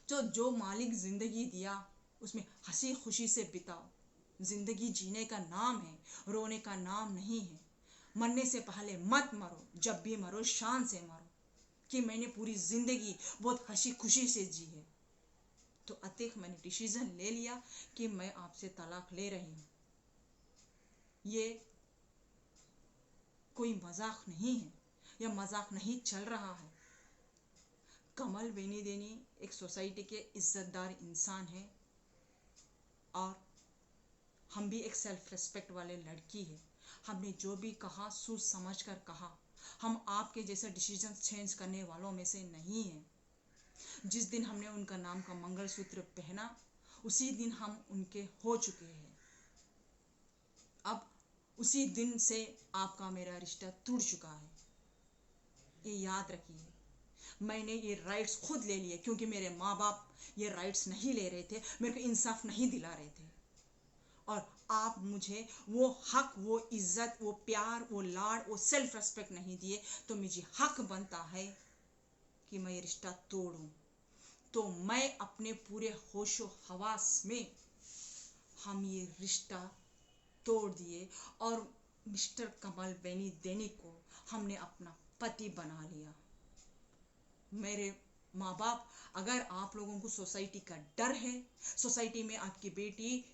तो जो मालिक जिंदगी दिया उसमें हंसी खुशी से बिताओ। जिंदगी जीने का नाम है, रोने का नाम नहीं है। मरने से पहले मत मरो, जब भी मरो शान से मरो कि मैंने पूरी जिंदगी बहुत हंसी खुशी से जी है। तो अतिक मैंने डिसीजन ले लिया कि मैं आपसे तलाक ले रही हूँ। ये कोई मजाक नहीं है, यह मजाक नहीं चल रहा है। कमल बेनीदेनी एक सोसाइटी के इज्जतदार इंसान है और हम भी एक सेल्फ रिस्पेक्ट वाले लड़की है। हमने जो भी कहा सोच समझ कर कहा। हम आपके जैसे डिसीजन चेंज करने वालों में से नहीं हैं। जिस दिन हमने उनका नाम का मंगलसूत्र पहना उसी दिन हम उनके हो चुके हैं। अब उसी दिन से आपका मेरा रिश्ता टूट चुका है, ये याद रखिए। मैंने ये राइट्स खुद ले लिए क्योंकि मेरे माँ बाप ये राइट्स नहीं ले रहे थे, मेरे को इंसाफ नहीं दिला रहे थे। और आप मुझे वो हक, वो इज्जत, वो प्यार, वो लाड़, वो सेल्फ रेस्पेक्ट नहीं दिए, तो मुझे हक बनता है कि मैं ये रिश्ता तोड़ूं। तो मैं अपने पूरे होशो हवास में हम ये रिश्ता तोड़ दिए और मिस्टर कमल बेनीदेनी को हमने अपना पति बना लिया। मेरे माँ बाप, अगर आप लोगों को सोसाइटी का डर है, सोसाइटी में आपकी बेटी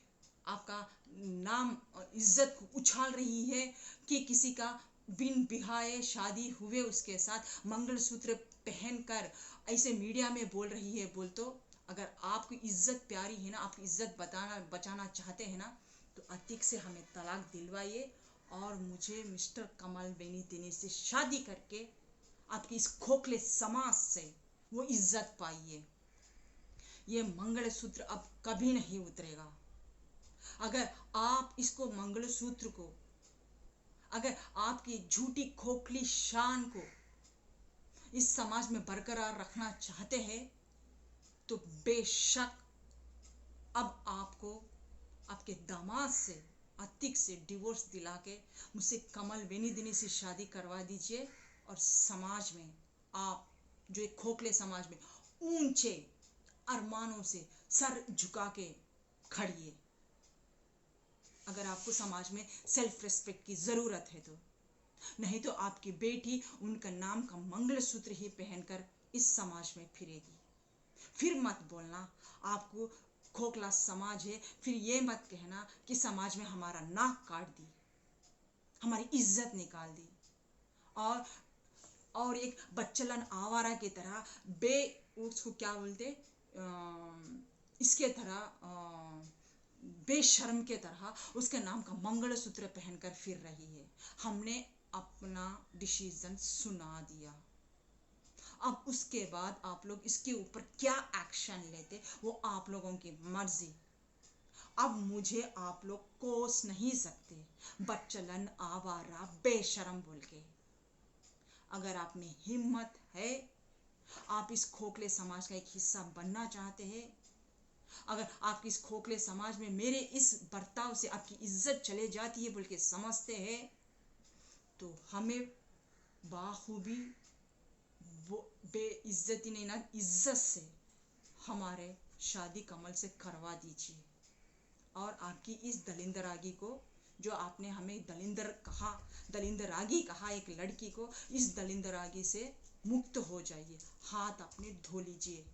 आपका नाम इज्जत को उछाल रही है कि किसी का बिन बिहाए शादी हुए उसके साथ मंगलसूत्र पहनकर ऐसे मीडिया में बोल रही है, बोल तो अगर आपकी इज्जत प्यारी है ना, आपकी इज्जत बचाना चाहते हैं ना, तो अतीक से हमें तलाक दिलवाइए और मुझे मिस्टर कमल बेनी तेनी से शादी करके आपकी इस खोखले समाज से वो इज्जत पाइए। ये मंगलसूत्र अब कभी नहीं उतरेगा। अगर आप इसको मंगलसूत्र को, अगर आपकी झूठी खोखली शान को इस समाज में बरकरार रखना चाहते हैं, तो बेशक अब आपको आपके दामाद से, अतीक से डिवोर्स दिला के मुझसे कमल बेनी दिनी से शादी करवा दीजिए और समाज में आप जो एक खोखले समाज में ऊंचे अरमानों से सर झुका के खड़िए। अगर आपको समाज में सेल्फ रिस्पेक्ट की जरूरत है तो, नहीं तो आपकी बेटी उनका नाम का मंगलसूत्र ही पहनकर इस समाज में फिरेगी। फिर मत बोलना आपको खोखला समाज है, फिर ये मत कहना कि समाज में हमारा नाक काट दी, हमारी इज्जत निकाल दी और एक बच्चलन आवारा की तरह उसको क्या बोलते, इसके तरह बेशर्म के तरह उसके नाम का मंगलसूत्र पहनकर फिर रही है। हमने अपना डिसीजन सुना दिया। अब उसके बाद आप लोग इसके ऊपर क्या एक्शन लेते वो आप लोगों की मर्जी। अब मुझे आप लोग कोस नहीं सकते बच्चलन आवारा बेशरम बोल के। अगर आप में हिम्मत है, आप इस खोखले समाज का एक हिस्सा बनना चाहते हैं, अगर आप इस खोखले समाज में मेरे इस बर्ताव से आपकी इज्जत चले जाती है बोल के समझते हैं, तो हमें बाखूबी वो बेइज्जती नहीं ना, इज्जत से हमारे शादी कमल से करवा दीजिए। और आपकी इस दलिंदरागी को, जो आपने हमें दलिंदरागी कहा एक लड़की को, इस दलिंदरागी से मुक्त हो जाइए, हाथ अपने धो लीजिए।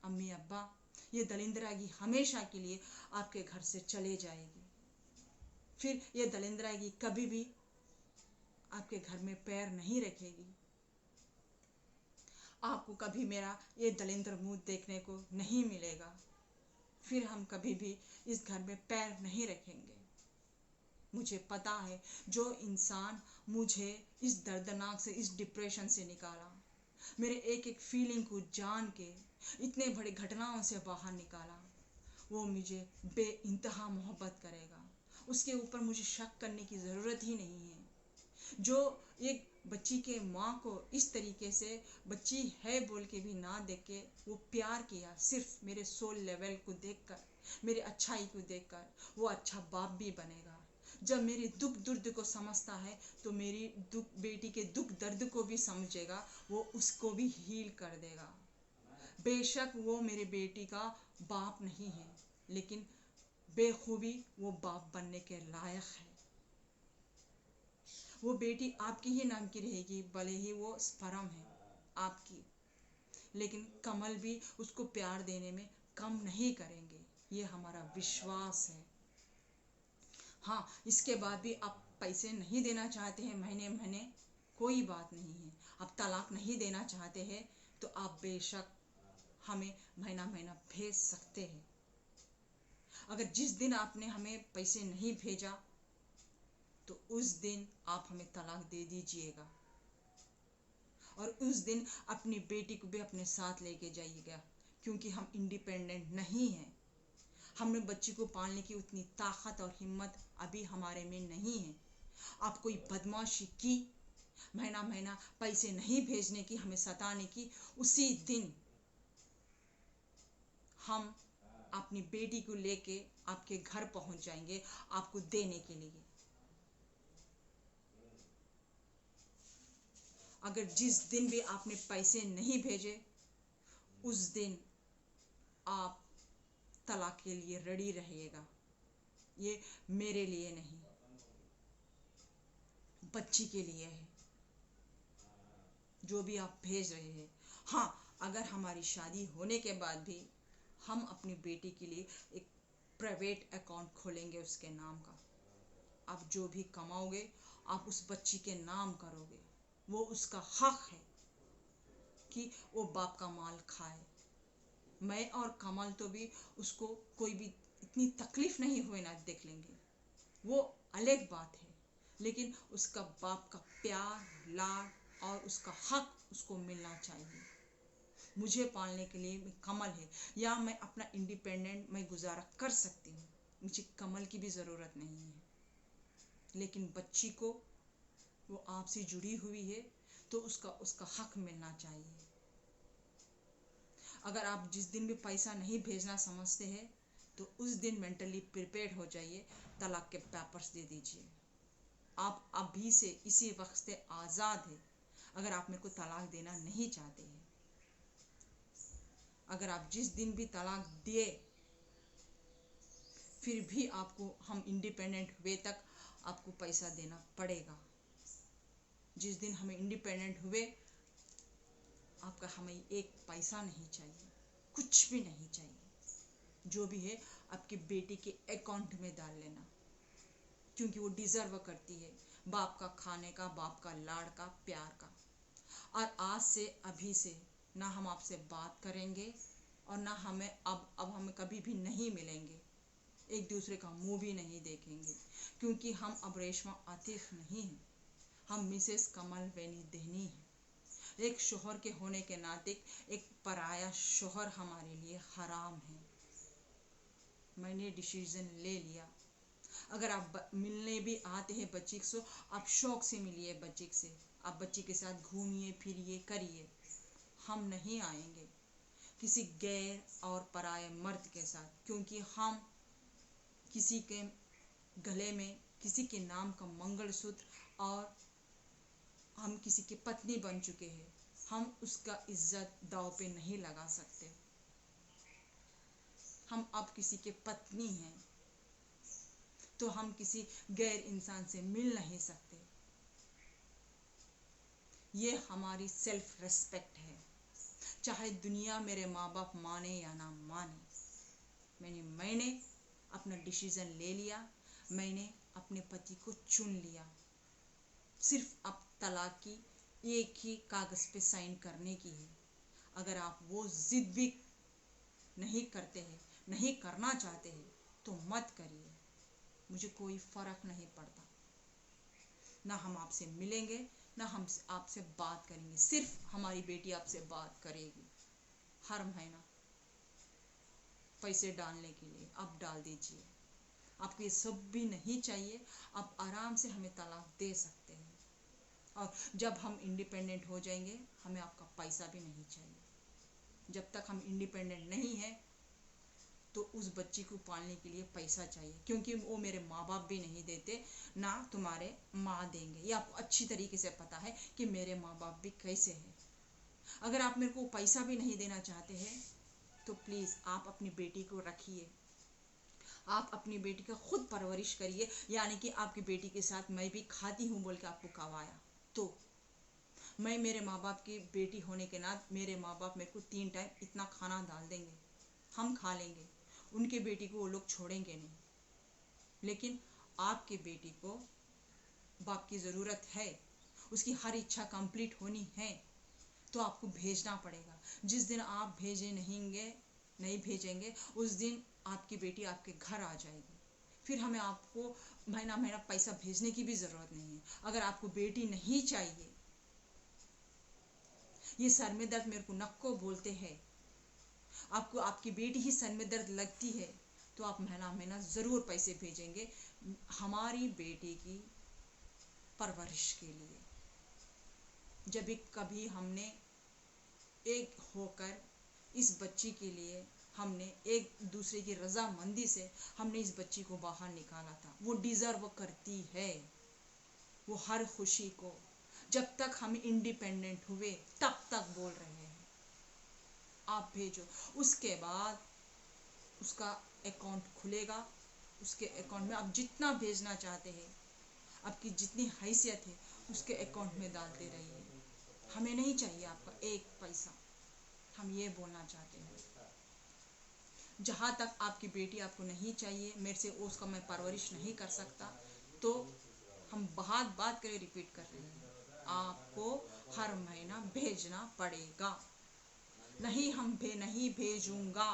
अम्मी अब्बा, ये दलिंदरागी हमेशा के लिए आपके घर से चले जाएगी। फिर ये दलिंदरागी कभी भी आपके घर में पैर नहीं रखेगी। आपको कभी मेरा ये दलिंदर मुंह देखने को नहीं मिलेगा। फिर हम कभी भी इस घर में पैर नहीं रखेंगे। मुझे पता है जो इंसान मुझे इस दर्दनाक से, इस डिप्रेशन से निकाला, मेरे एक एक फीलिंग को जान के इतने बड़े घटनाओं से बाहर निकाला, वो मुझे बेइंतहा मोहब्बत करेगा। उसके ऊपर मुझे शक करने की ज़रूरत ही नहीं है। जो एक बच्ची के माँ को इस तरीके से बच्ची है बोल के भी ना देख के वो प्यार किया, सिर्फ मेरे सोल लेवल को देखकर, मेरे अच्छाई को देखकर, वो अच्छा बाप भी बनेगा। जब मेरे दुख दर्द को समझता है तो मेरी बेटी के दुख दर्द को भी समझेगा, वो उसको भी हील कर देगा। बेशक वो मेरे बेटी का बाप नहीं है, लेकिन बेखूबी वो बाप बनने के लायक है। वो बेटी आपकी ही नाम की रहेगी, भले ही वो स्पर्म है आपकी, लेकिन कमल भी उसको प्यार देने में कम नहीं करेंगे, ये हमारा विश्वास है। हाँ, इसके बाद भी आप पैसे नहीं देना चाहते हैं महीने महीने, कोई बात नहीं है। आप तलाक नहीं देना चाहते हैं तो आप बेशक हमें महीना महीना भेज सकते हैं। अगर जिस दिन आपने हमें पैसे नहीं भेजा तो उस दिन आप हमें तलाक दे दीजिएगा और उस दिन अपनी बेटी को भी अपने साथ लेके जाइएगा, क्योंकि हम इंडिपेंडेंट नहीं हैं। हमें बच्ची को पालने की उतनी ताकत और हिम्मत अभी हमारे में नहीं है। आप कोई बदमाशी की, महीना महीना पैसे नहीं भेजने की, हमें सताने की, उसी दिन हम अपनी बेटी को लेके आपके घर पहुंच जाएंगे आपको देने के लिए। अगर जिस दिन भी आपने पैसे नहीं भेजे उस दिन आप तलाक के लिए रेडी रहिएगा। ये मेरे लिए नहीं, बच्ची के लिए है जो भी आप भेज रहे हैं। हाँ, अगर हमारी शादी होने के बाद भी हम अपनी बेटी के लिए एक प्राइवेट अकाउंट खोलेंगे उसके नाम का। आप जो भी कमाओगे आप उस बच्ची के नाम करोगे, वो उसका हक है कि वो बाप का माल खाए। मैं और कमल तो भी उसको कोई भी इतनी तकलीफ नहीं हुए ना देख लेंगे, वो अलग बात है। लेकिन उसका बाप का प्यार लाड और उसका हक उसको मिलना चाहिए। मुझे पालने के लिए कमल है, या मैं अपना इंडिपेंडेंट मैं गुजारा कर सकती हूँ, मुझे कमल की भी ज़रूरत नहीं है। लेकिन बच्ची को वो आपसे जुड़ी हुई है तो उसका उसका हक मिलना चाहिए। अगर आप जिस दिन भी पैसा नहीं भेजना समझते हैं तो उस दिन मेंटली प्रिपेयर्ड हो जाइए, तलाक के पेपर्स दे दीजिए। आप अभी से इसी वक्त से आज़ाद है। अगर आप मेरे को तलाक देना नहीं चाहते हैं, अगर आप जिस दिन भी तलाक दिए फिर भी आपको हम इंडिपेंडेंट हुए तक आपको पैसा देना पड़ेगा। जिस दिन हमें इंडिपेंडेंट हुए आपका हमें एक पैसा नहीं चाहिए, कुछ भी नहीं चाहिए। जो भी है आपकी बेटी के अकाउंट में डाल लेना, क्योंकि वो डिज़र्व करती है बाप का खाने का, बाप का लाड़ का, प्यार का। और आज से अभी से ना हम आपसे बात करेंगे और ना हमें अब हमें कभी भी नहीं मिलेंगे, एक दूसरे का मुंह भी नहीं देखेंगे, क्योंकि हम अब रेशमा आतिफ नहीं हैं, हम मिसेस कमल वेनी देहनी हैं। एक शोहर के होने के नाते एक पराया शोहर हमारे लिए हराम है। मैंने डिसीजन ले लिया। अगर आप मिलने भी आते हैं बच्ची से, आप शौक से मिलिए बच्ची से, आप बच्ची के साथ घूमिए फिरिए करिए। हम नहीं आएंगे किसी गैर और पराये मर्द के साथ, क्योंकि हम किसी के गले में किसी के नाम का मंगलसूत्र और हम किसी की पत्नी बन चुके हैं, हम उसका इज्जत दांव पे नहीं लगा सकते। हम अब किसी के पत्नी हैं तो हम किसी गैर इंसान से मिल नहीं सकते। ये हमारी सेल्फ रेस्पेक्ट है, चाहे दुनिया मेरे माँ बाप माने या ना माने। मैंने अपना डिसीजन ले लिया, मैंने अपने पति को चुन लिया। सिर्फ अब तलाक की एक ही कागज़ पे साइन करने की है। अगर आप वो जिद भी नहीं करते हैं, नहीं करना चाहते हैं तो मत करिए, मुझे कोई फ़र्क नहीं पड़ता। ना हम आपसे मिलेंगे, ना हम आपसे बात करेंगे, सिर्फ हमारी बेटी आपसे बात करेगी। हर महीना पैसे डालने के लिए आप डाल दीजिए। आपको ये सब भी नहीं चाहिए, आप आराम से हमें तलाक दे सकते हैं। और जब हम इंडिपेंडेंट हो जाएंगे हमें आपका पैसा भी नहीं चाहिए। जब तक हम इंडिपेंडेंट नहीं हैं तो उस बच्ची को पालने के लिए पैसा चाहिए, क्योंकि वो मेरे माँ बाप भी नहीं देते, ना तुम्हारे माँ देंगे। ये आपको अच्छी तरीके से पता है कि मेरे माँ बाप भी कैसे हैं। अगर आप मेरे को पैसा भी नहीं देना चाहते हैं तो प्लीज़ आप अपनी बेटी को रखिए, आप अपनी बेटी का खुद परवरिश करिए। यानी कि आपकी बेटी के साथ मैं भी खाती हूँ बोल के आपको कवाया तो मैं मेरे माँ बाप की बेटी होने के नाते मेरे माँ बाप मेरे को 3 टाइम इतना खाना डाल देंगे, हम खा लेंगे। उनके बेटी को वो लोग छोड़ेंगे नहीं। लेकिन आपकी बेटी को बाप की ज़रूरत है, उसकी हर इच्छा कंप्लीट होनी है तो आपको भेजना पड़ेगा। जिस दिन आप नहीं भेजेंगे उस दिन आपकी बेटी आपके घर आ जाएगी। फिर हमें आपको महीना महीना पैसा भेजने की भी ज़रूरत नहीं है। अगर आपको बेटी नहीं चाहिए, ये सर में दर्द मेरे को नक्को बोलते हैं, आपको आपकी बेटी ही सर में दर्द लगती है तो आप महीना महीना ज़रूर पैसे भेजेंगे हमारी बेटी की परवरिश के लिए। जब भी कभी हमने एक होकर इस बच्ची के लिए हमने एक दूसरे की रजामंदी से हमने इस बच्ची को बाहर निकाला था, वो डिज़र्व करती है वो हर खुशी को। जब तक हम इंडिपेंडेंट हुए तब तक बोल रहे हैं आप भेजो। उसके बाद उसका अकाउंट खुलेगा, उसके अकाउंट में आप जितना भेजना चाहते हैं, आपकी जितनी हैसियत है उसके अकाउंट में डालते रहिए। हमें नहीं चाहिए आपका एक पैसा, हम ये बोलना चाहते हैं। जहाँ तक आपकी बेटी आपको नहीं चाहिए, मेरे से उसका मैं परवरिश नहीं कर सकता, तो हम बात करें रिपीट कर रहे हैं, आपको हर महीना भेजना पड़ेगा। नहीं भेजूंगा,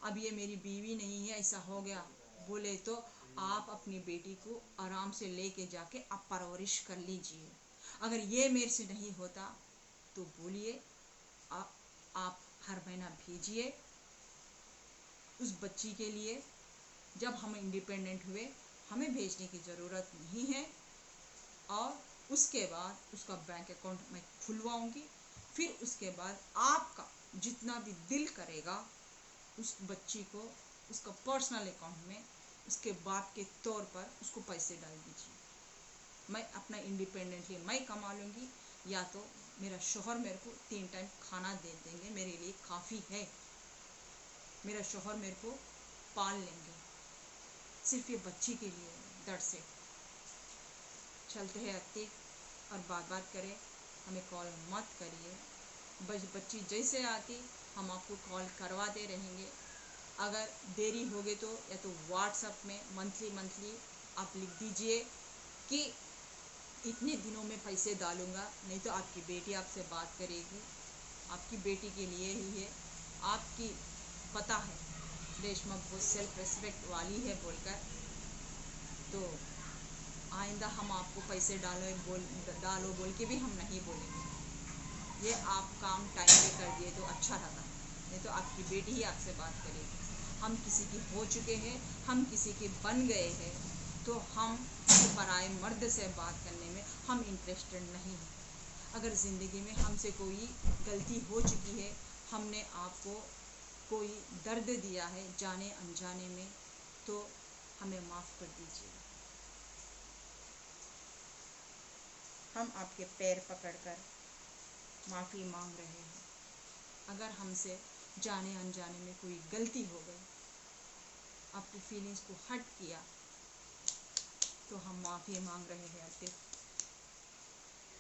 अब ये मेरी बीवी नहीं है, ऐसा हो गया बोले तो आप अपनी बेटी को आराम से लेके जाके आप परवरिश कर लीजिए। अगर ये मेरे से नहीं होता तो बोलिए, आप आप हर महीना भेजिए उस बच्ची के लिए। जब हम इंडिपेंडेंट हुए हमें भेजने की ज़रूरत नहीं है, और उसके बाद उसका बैंक अकाउंट मैं खुलवाऊंगी। फिर उसके बाद आपका जितना भी दिल करेगा उस बच्ची को उसका पर्सनल अकाउंट में उसके बाप के तौर पर उसको पैसे डाल दीजिए। मैं अपना इंडिपेंडेंटली मैं कमा लूँगी, या तो मेरा शौहर मेरे को 3 टाइम खाना दे देंगे, मेरे लिए काफ़ी है। मेरा शौहर मेरे को पाल लेंगे, सिर्फ ये बच्ची के लिए दर्द से। चलते हैं अत्ते, और बात करें, हमें कॉल मत करिए। बच्ची जैसे आती हम आपको कॉल करवाते रहेंगे। अगर देरी हो गई तो या तो व्हाट्सएप में मंथली आप लिख दीजिए कि इतने दिनों में पैसे डालूंगा, नहीं तो आपकी बेटी आपसे बात करेगी। आपकी बेटी के लिए ही है, आपकी पता है रेशमा बहुत सेल्फ रेस्पेक्ट वाली है बोलकर, तो आइंदा हम आपको पैसे डालो बोल के भी हम नहीं बोलेंगे। ये आप काम टाइम पे कर दिए तो अच्छा रहता, नहीं तो आपकी बेटी ही आपसे बात करेगी। हम किसी की हो चुके हैं, हम किसी के बन गए हैं, तो हम किसी पराए मर्द से बात करने में हम इंटरेस्टेड नहीं हैं। अगर ज़िंदगी में हमसे कोई गलती हो चुकी है, हमने आपको कोई दर्द दिया है जाने अनजाने में, तो हमें माफ़ कर दीजिए। हम आपके पैर पकड़कर माफ़ी मांग रहे हैं। अगर हमसे जाने अनजाने में कोई गलती हो गई, आपकी फीलिंग्स को हर्ट किया, तो हम माफ़ी मांग रहे हैं अतिथ।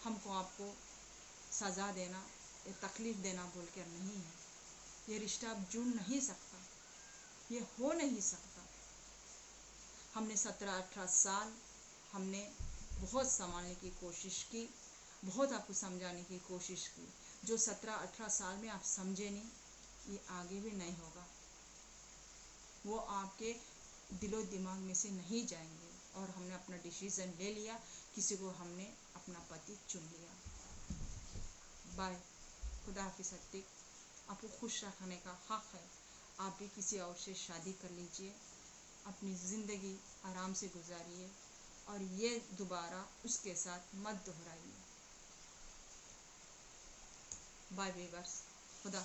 हमको आपको सज़ा देना या तकलीफ़ देना बोल कर नहीं है। ये रिश्ता अब जुड़ नहीं सकता, ये हो नहीं सकता। हमने 17-18 साल हमने बहुत संभालने की कोशिश की, बहुत आपको समझाने की कोशिश की। जो 17-18 साल में आप समझे नहीं, ये आगे भी नहीं होगा। वो आपके दिलो दिमाग में से नहीं जाएंगे, और हमने अपना डिसीज़न ले लिया, किसी को हमने अपना पति चुन लिया। बाय, खुदा हाफिज़। आपको खुश रखने का हक़ है। आप भी किसी और से शादी कर लीजिए, अपनी ज़िंदगी आराम से गुजारिए, और ये दोबारा उसके साथ मत दोहराइए। बाय वीवर्स, खुदा।